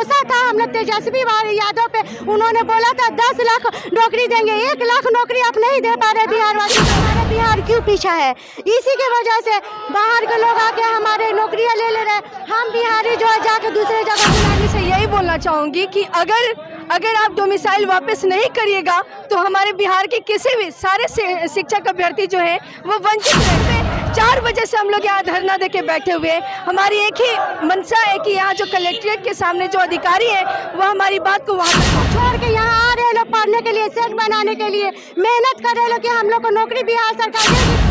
भरोसा था हम लोग तेजस्वी यादव पे। उन्होंने बोला था 10 लाख नौकरी देंगे, 1 लाख नौकरी आप नहीं दे पा रहे बिहार वासी। हमारा बिहार क्यों पीछा है? इसी की वजह से बाहर के लोग आके हमारे नौकरियां ले रहे। हम बिहारी जो है जाके दूसरे जगह से यही बोलना चाहूँगी कि अगर आप डोमिसाइल वापस नहीं करिएगा तो हमारे बिहार के किसी भी सारे शिक्षक अभ्यर्थी जो है वो वंचित रहते हैं। 4 बजे से हम लोग यहाँ धरना देके बैठे हुए हैं। हमारी एक ही मंशा है कि यहाँ जो कलेक्ट्रेट के सामने जो अधिकारी है वो हमारी बात को वहाँ तक छोड़ के यहाँ आ रहे लोग पढ़ने के लिए, सेट बनाने के लिए मेहनत कर रहे लोग कि हम लोग को नौकरी बिहार सरकार देगी।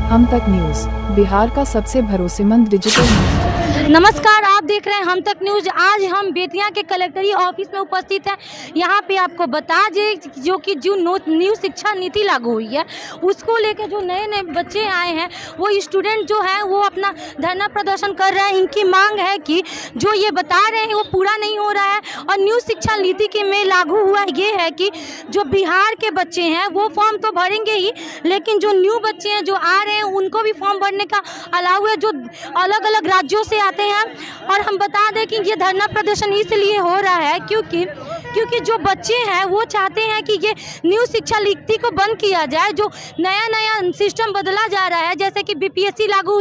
हम तक न्यूज़, बिहार का सबसे भरोसेमंद डिजिटल न्यूज़। नमस्कार, आप देख रहे हैं हम तक न्यूज़। आज हम बेतिया के कलेक्टरी ऑफिस में उपस्थित हैं। यहाँ पे आपको बता दें जो कि जो न्यू शिक्षा नीति लागू हुई है उसको लेकर जो नए बच्चे आए हैं वो स्टूडेंट जो है वो अपना धरना प्रदर्शन कर रहे हैं। इनकी मांग है कि जो ये बता रहे हैं वो पूरा नहीं हो रहा है। और न्यू शिक्षा नीति के में लागू हुआ ये है कि जो बिहार के बच्चे हैं वो फॉर्म तो भरेंगे ही, लेकिन जो न्यू बच्चे हैं जो आ रहे हैं उनको भी फॉर्म भरने का अलाउ है जो अलग अलग राज्यों से आते हैं। और हम बता दें कि ये धरना प्रदर्शन इसलिए हो रहा है क्योंकि जो बच्चे हैं वो चाहते हैं कि ये न्यू शिक्षा नीति को बंद किया जाए। जो नया सिस्टम बदला जा रहा है, जैसे कि बीपीएससी लागू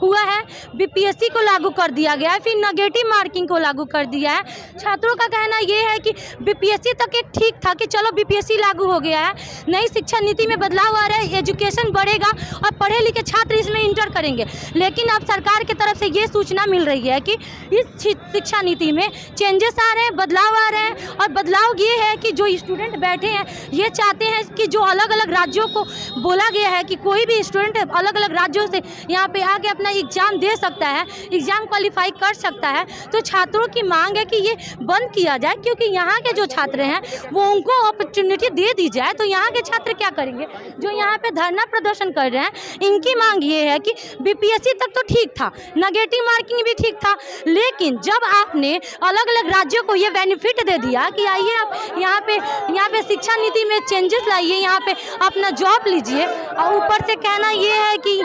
हुआ है, बीपीएससी को लागू कर दिया गया है, फिर नेगेटिव मार्किंग को लागू कर दिया है। छात्रों का कहना ये है कि बीपीएससी तक एक ठीक था कि चलो बीपीएससी लागू हो गया है, नई शिक्षा नीति में बदलाव आ रहा है, एजुकेशन बढ़ेगा और पढ़े लिखे छात्र इसमें इंटर करेंगे। लेकिन अब सरकार की तरफ से ये सूचना मिल रही है कि इस शिक्षा नीति में चेंजेस आ रहे हैं, बदलाव आ रहे हैं। और बदलाव ये है कि जो स्टूडेंट बैठे हैं ये चाहते हैं कि जो अलग अलग राज्यों को बोला गया है कि कोई भी स्टूडेंट अलग अलग राज्यों से यहाँ पे आके अपना एग्ज़ाम दे सकता है, एग्ज़ाम क्वालिफाई कर सकता है। तो छात्रों की मांग है कि ये बंद किया जाए, क्योंकि यहाँ के जो छात्र हैं वो उनको अपॉर्चुनिटी दे दी जाए। तो यहाँ के छात्र क्या करेंगे? जो यहाँ पे धरना प्रदर्शन कर रहे हैं इनकी मांग ये है कि बीपीएससी तक तो ठीक था, नेगेटिव मार्किंग भी ठीक था, लेकिन जब आपने अलग अलग राज्यों को ये बेनिफिट दे दिया कि आइए आप यहाँ पे शिक्षा नीति में चेंजेस लाइए, यहाँ पे अपना जॉब लीजिए, और ऊपर से कहना ये है कि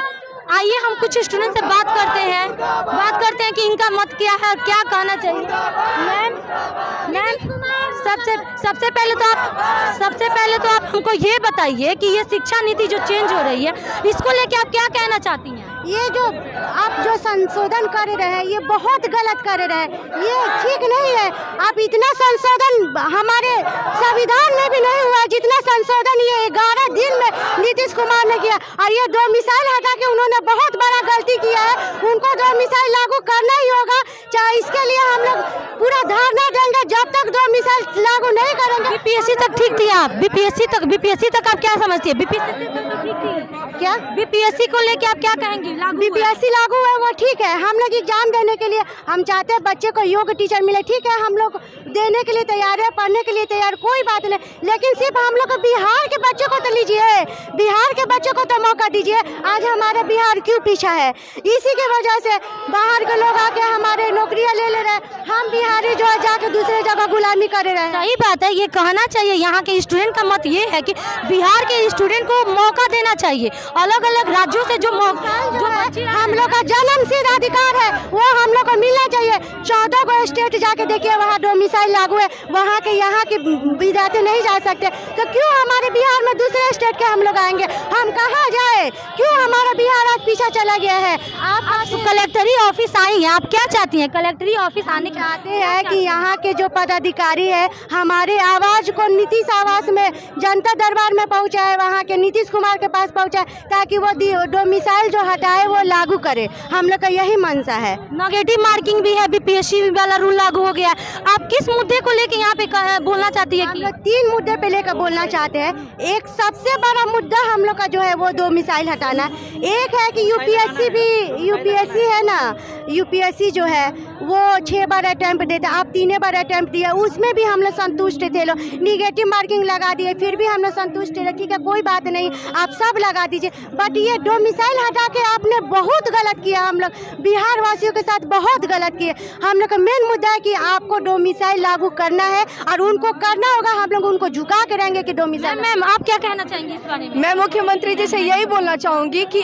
आइए हम कुछ स्टूडेंट से बात करते हैं कि इनका मत क्या है, क्या कहना चाहिए। मैम सबसे पहले तो आप हमको ये बताइए कि ये शिक्षा नीति जो चेंज हो रही है इसको लेके आप क्या कहना चाहती हैं? ये जो आप जो संशोधन कर रहे हैं ये बहुत गलत कर रहे हैं, ये ठीक नहीं है। आप इतना संशोधन हमारे संविधान में भी नहीं हुआ जितना संशोधन ये 11 दिन में नीतीश कुमार ने किया। और ये डोमिसाइल हटा के उन्होंने बहुत बड़ा गलती किया है, उनको डोमिसाइल लागू करना ही होगा। चाहे इसके लिए हम लोग पूरा धरना देंगे जब तक डोमिसाइल लागू नहीं करेंगे। बीपीएससी तक ठीक थी आप? बीपीएससी तक आप क्या समझती है? बीपीएससी तक तो ठीक थी क्या? बीपीएससी को लेके आप क्या कहेंगे? बीपीएससी लागू है वो ठीक है, हम लोग एग्जाम देने के लिए हम चाहते हैं बच्चे को योग्य टीचर मिले, ठीक है, हम लोग देने के लिए तैयार है, पढ़ने के लिए तैयार, कोई बात नहीं। लेकिन सिर्फ हम लोग को बिहार के बच्चों को तो लीजिए, बिहार के बच्चों को तो मौका दीजिए। आज हमारा बिहार क्यों पीछा है? इसी की वजह से बाहर के लोग आके हमारे नौकरियां ले रहे। हम बिहारी जो है जाके दूसरे जगह गुलामी कर रहे हैं। सही बात है, ये कहना चाहिए। यहाँ के स्टूडेंट का मत ये है कि बिहार के स्टूडेंट को मौका देना चाहिए। अलग अलग राज्यों से जो हम लोग का जन्मसिद्ध अधिकार है वो हम लोग को मिलना चाहिए। 14 को स्टेट जाके देखिए वहाँ डोमिसाइल लागू है, वहाँ के यहाँ के विद्यार्थी नहीं जा सकते। तो क्यों हमारे बिहार में दूसरे स्टेट के हम लोग आएंगे? हम कहाँ जाए? क्यों हमारा बिहार आज पीछा चला गया है? आप कलेक्टरी ऑफिस आई हैं, आप क्या चाहती हैं? कलेक्टरी ऑफिस आने चाहते हैं कि यहाँ के जो पदाधिकारी है हमारे आवाज़ को नीतीश आवास में जनता दरबार में पहुँचाए, वहाँ के नीतीश कुमार के पास पहुँचाए, ताकि वो डोमिसाइल जो हटाए वो लागू करे। हम लोग का यही मंशा है। नेगेटिव मार्किंग भी है, बीपीएससी वाला रूल लागू हो गया। आप किस मुद्दे को लेके यहाँ पे बोलना चाहती है? हम लोग 3 मुद्दे पे लेकर बोलना चाहते हैं। एक सबसे बड़ा मुद्दा हम लोग का जो है वो डोमिसाइल हटाना। एक है कि यूपीएससी है ना, यूपीएससी जो है वो 6 बार अटैम्प्ट देते, आप 3 बार अटैम्प्ट दिया, उसमें भी हम लोग संतुष्ट थे। लोग निगेटिव मार्किंग लगा दिए, फिर भी हम लोग संतुष्ट थे। ठीक है, कोई बात नहीं, आप सब लगा दीजिए, बट ये डोमिसाइल हटा के आपने बहुत गलत किया। हम लोग बिहार वासियों के साथ बहुत गलत किए। हम लोग का मेन मुद्दा है कि आपको डोमिसाइल लागू करना है और उनको करना होगा। हम लोग उनको झुका के रहेंगे कि डोमिसाइल। मैम आप क्या कहना चाहेंगे इस बारे में? मैं मुख्यमंत्री जी से यही बोलना चाहूँगी कि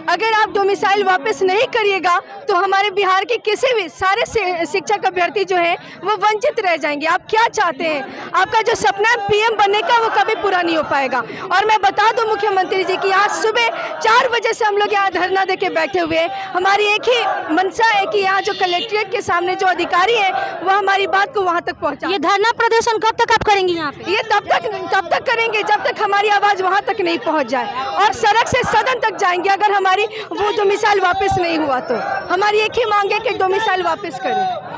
अगर आप डोमिसाइल वापस नहीं करिएगा तो हमारे बिहार के किसी भी सारे शिक्षक अभ्यर्थी जो है वो वंचित रह जाएंगे। आप क्या चाहते हैं? आपका जो सपना है पीएम बनने का वो कभी पूरा नहीं हो पाएगा। और मैं बता दूं मुख्यमंत्री जी कि आज सुबह 4 बजे से हम लोग यहाँ धरना देके बैठे हुए हैं। हमारी एक ही मंशा है कि यहाँ जो कलेक्ट्रेट के सामने जो अधिकारी है वो हमारी बात को वहाँ तक पहुँचा। ये धरना प्रदर्शन कब तक आप करेंगे यहाँ पे? ये तब तक करेंगे जब तक हमारी आवाज़ वहाँ तक नहीं पहुँच जाए और सड़क से सदन तक जाएंगे। अगर हमारी वो डोमिसाइल वापस नहीं हुआ तो हमारी एक ही मांग है कि डोमिसाइल वापस करें।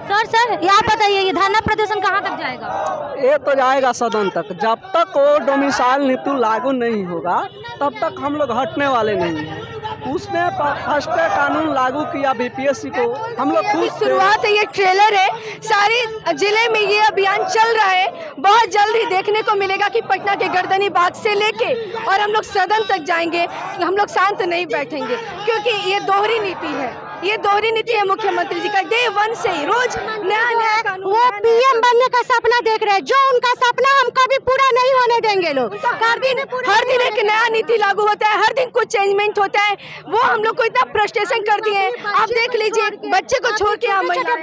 सर ये आप बताइए, ये धरना प्रदर्शन कहाँ तक जाएगा? ये तो जाएगा सदन तक। जब तक वो डोमिसाइल नीति लागू नहीं होगा तब तक हम लोग हटने वाले नहीं हैं। उसने फर्स्ट कानून लागू किया बीपीएससी को, हम लोग खुद शुरुआत है, ये ट्रेलर है। सारे जिले में ये अभियान चल रहा है। बहुत जल्द ही देखने को मिलेगा कि पटना के गर्दनी बाग से लेके और हम लोग सदन तक जाएंगे। हम लोग शांत नहीं बैठेंगे क्योंकि ये दोहरी नीति है। ये दोहरी नीति है मुख्यमंत्री जी का। डे 1 से ही रोज नया कानून। वो पीएम बनने का सपना देख रहे हैं, जो उनका सपना हम कभी पूरा नहीं होने देंगे लोग। हर दिन एक नया नीति लागू होता है, हर दिन कुछ चेंजमेंट होता है। वो हम लोग को इतना फ्रस्ट्रेशन कर दिए हैं। आप देख लीजिए, बच्चे को छोड़ के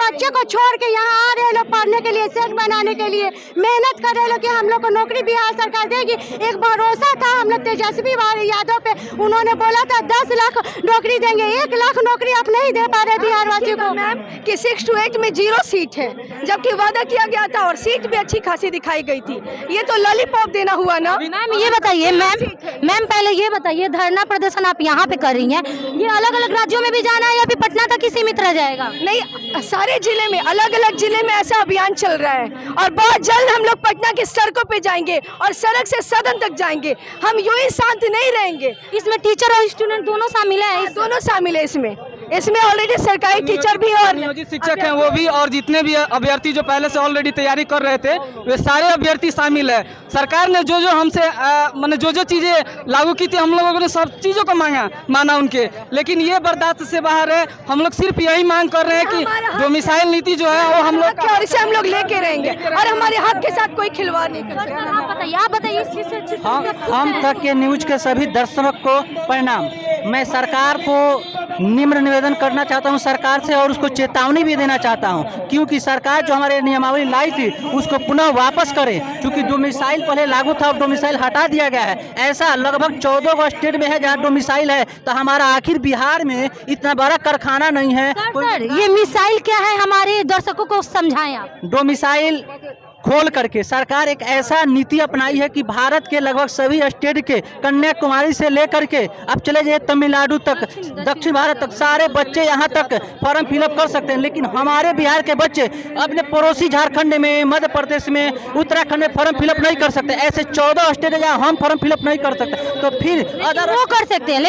बच्चे को छोड़ के यहाँ आ रहे लोग पढ़ने के लिए, सेट बनाने के लिए मेहनत कर रहे लोग कि हम लोग को नौकरी बिहार सरकार देगी। एक भरोसा था हम लोग तेजस्वी यादव पे, उन्होंने बोला था 10 लाख नौकरी देंगे। 1 लाख नौकरी आप नहीं दे पा रहे बिहार वासियों को। मैम कि 6 to 8 में 0 सीट है, जबकि वादा किया गया था और सीट भी अच्छी खासी दिखाई गई थी। ये तो लॉलीपॉप देना हुआ ना। मैम ये बताइए, मैम पहले ये बताइए, धरना प्रदर्शन आप यहाँ पे कर रही हैं, ये अलग अलग राज्यों में भी जाना है या फिर पटना तक ही सीमित रह जाएगा? नहीं, सारे जिले में, अलग अलग जिले में ऐसा अभियान चल रहा है और बहुत जल्द हम लोग पटना की सड़कों पे जाएंगे और सड़क से सदन तक जाएंगे। हम यूं ही शांत नहीं रहेंगे। इसमें टीचर और स्टूडेंट दोनों शामिल है? दोनों शामिल है इसमें ऑलरेडी सरकारी टीचर भी और नियोजित शिक्षक हैं वो भी, और जितने भी अभ्यर्थी जो पहले से ऑलरेडी तैयारी कर रहे थे वे सारे अभ्यर्थी शामिल है। सरकार ने जो हमसे मैंने जो चीज़ें लागू की थी हम लोगों ने सब चीज़ों को माना उनके, लेकिन ये बर्दाश्त से बाहर है। हम लोग सिर्फ यही मांग कर रहे हैं कि डोमिसाइल नीति जो है वो हम लोग और इसे हम लोग लेके रहेंगे और हमारे हक के साथ कोई खिलवाड़ नहीं करते। आप बताइए इस चीज़ से अच्छी हम तक के न्यूज के सभी दर्शकों को प्रणाम। मैं सरकार को निम्न निवेदन करना चाहता हूं सरकार से, और उसको चेतावनी भी देना चाहता हूं, क्योंकि सरकार जो हमारे नियमावली लाई थी उसको पुनः वापस करे, क्योंकि डोमिसाइल पहले लागू था और डोमिसाइल हटा दिया गया है। ऐसा लगभग 14 स्टेट में है जहां डोमिसाइल है, तो हमारा आखिर बिहार में इतना बड़ा कारखाना नहीं है। सर ये मिसाइल क्या है, हमारे दर्शकों को समझाएं आप। डोमिसाइल खोल करके सरकार एक ऐसा नीति अपनाई है कि भारत के लगभग सभी स्टेट के, कन्याकुमारी से लेकर के अब चले जाइए तमिलनाडु तक, दक्षिण भारत तक, सारे बच्चे यहाँ तक फॉर्म फिलअप कर सकते हैं। लेकिन हमारे बिहार के बच्चे अपने पड़ोसी झारखंड में, मध्य प्रदेश में, उत्तराखंड में फॉर्म फिलअप नहीं कर सकते। ऐसे 14 स्टेट है जहाँ हम फॉर्म फिलअप नहीं कर सकते, तो फिर अगर वो कर सकते हैं,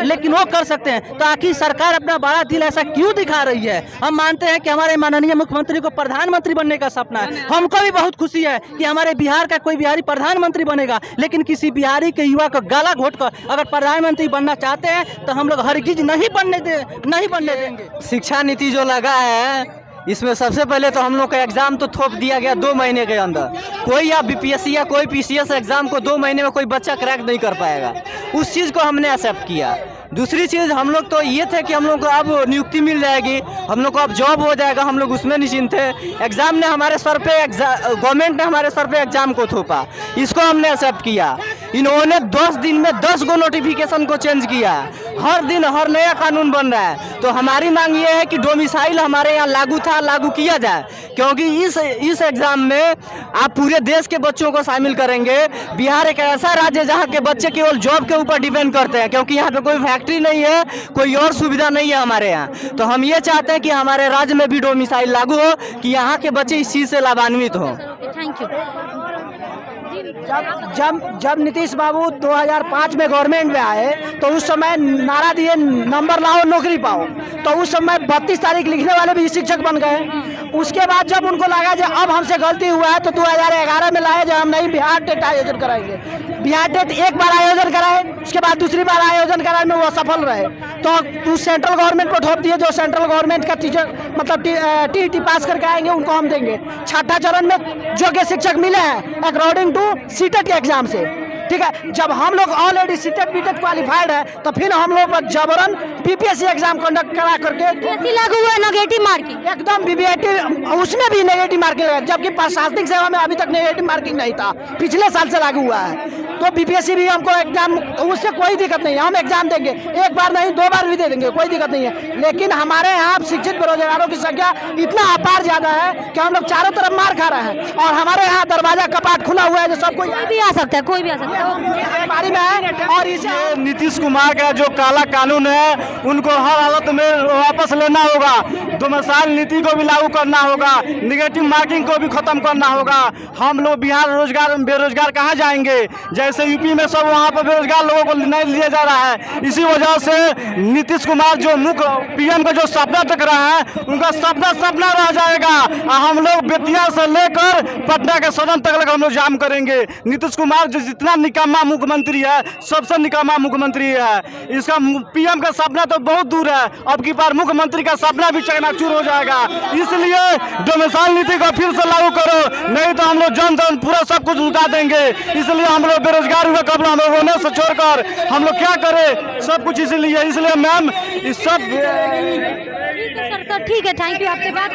लेकिन वो कर सकते हैं, तो आखिर सरकार अपना बड़ा दिल ऐसा क्यों दिखा रही है? हम मानते हैं कि हमारे माननीय मुख्यमंत्री को प्रधानमंत्री बनने का सपना है। हमको बहुत खुशी है कि हमारे बिहार का कोई बिहारी प्रधानमंत्री बनेगा, लेकिन किसी बिहारी के युवा को गला घोटकर अगर प्रधानमंत्री बनना चाहते हैं तो हम लोग हरगिज नहीं बनने देंगे। शिक्षा नीति जो लगा है इसमें सबसे पहले तो हम लोग का एग्जाम तो थोप दिया गया 2 महीने के अंदर। कोई या बीपीएससी या कोई पीसीएस एग्जाम को 2 महीने में कोई बच्चा क्रैक नहीं कर पाएगा, उस चीज़ को हमने एक्सेप्ट किया। दूसरी चीज़ हम लोग तो ये थे कि हम लोग को अब नियुक्ति मिल जाएगी, हम लोग को अब जॉब हो जाएगा, हम लोग उसमें निश्चिंत थे। एग्ज़ाम ने हमारे सर पे, गवर्नमेंट ने हमारे सर पे एग्ज़ाम को थोपा, इसको हमने एक्सेप्ट किया। इन्होंने 10 दिन में 10 गो नोटिफिकेशन को चेंज किया, हर दिन हर नया कानून बन रहा है। तो हमारी मांग ये है कि डोमिसाइल हमारे यहाँ लागू किया जाए, क्योंकि इस एग्ज़ाम में आप पूरे देश के बच्चों को शामिल करेंगे। बिहार एक ऐसा राज्य है जहाँ के बच्चे केवल जॉब के ऊपर डिपेंड करते हैं, क्योंकि यहाँ पे कोई फैक्ट्री नहीं है, कोई और सुविधा नहीं है हमारे यहाँ। तो हम ये चाहते हैं कि हमारे राज्य में भी डोमिसाइल लागू हो, कि यहाँ के बच्चे इस चीज़ से लाभान्वित हों। Thank you. जब नीतीश बाबू 2005 में गवर्नमेंट में आए तो उस समय नारा दिए नंबर लाओ नौकरी पाओ, तो उस समय 32 तारीख लिखने वाले भी शिक्षक बन गए। उसके बाद जब उनको लगा कि अब हमसे गलती हुआ है तो 2011 में लाए जब हम नहीं बिहार टेट आयोजन कराएंगे। बिहार टेट एक बार आयोजन कराए, उसके बाद दूसरी बार आयोजन कराने में वो असफल रहे, तो सेंट्रल गवर्नमेंट को थोप दिए। जो सेंट्रल गवर्नमेंट का टीचर मतलब टीईटी पास करके आएंगे उनको हम देंगे। छठा चरण में योग्य शिक्षक मिले हैं अकॉर्डिंग टू सीटेट के एग्जाम से, ठीक है। जब हम लोग ऑलरेडी सीटेट बीटेट क्वालिफाइड है तो फिर हम लोग पर जबरन बीपीएससी एग्जाम कंडक्ट करा करके कैसी लागू हुआ नेगेटिव मार्किंग? एकदम बीबीआईटी उसमें भी नेगेटिव मार्किंग लगा, जबकि प्रशासनिक सेवा में अभी तक नेगेटिव मार्किंग नहीं था, पिछले साल से लागू हुआ है। तो बीपीएससी भी हमको एग्जाम, उससे कोई दिक्कत नहीं है, हम एग्जाम देंगे, एक बार नहीं 2 बार भी दे देंगे, कोई दिक्कत नहीं है। लेकिन हमारे यहाँ शिक्षित बेरोजगारों की संख्या इतना अपार ज्यादा है कि हम लोग चारों तरफ मार खा रहे हैं और हमारे यहाँ दरवाजा कपाट खुला हुआ है जो सब कोई भी आ सकता है, कोई भी आ सकता है बीमारी में है। और इसे नीतीश कुमार का जो काला कानून है उनको हर हालत में वापस लेना होगा, डोमिसाइल नीति को भी लागू करना होगा, निगेटिव मार्किंग को भी खत्म करना होगा। हम लोग बिहार रोजगार बेरोजगार कहाँ जाएंगे? जैसे यूपी में सब वहाँ पर बेरोजगार लोगों को नहीं लिया जा रहा है। इसी वजह से नीतीश कुमार जो मुख्य पीएम का जो सपना देख रहा है उनका सपना रह जाएगा। हम लोग बेतिया से लेकर पटना के सदन तक हम लोग जाम करेंगे। नीतीश कुमार जो जितना निकम्मा मुख्यमंत्री है, सबसे निकम्मा मुख्यमंत्री है। इसका पीएम का सपना तो बहुत दूर है, अब की बार मुख्यमंत्री का सपना भी चकनाचूर हो जाएगा। इसलिए डोमिसाइल नीति को फिर से लागू करो, नहीं तो हम लोग जन पूरा सब कुछ लुटा देंगे। इसलिए हम लोग बेरोजगार हुए कपड़ा हम लोग रोने से छोड़कर हम लोग क्या करें, सब कुछ इसलिए मैम इस सब ठीक है सर, ठीक है, थैंक यू आपसे बात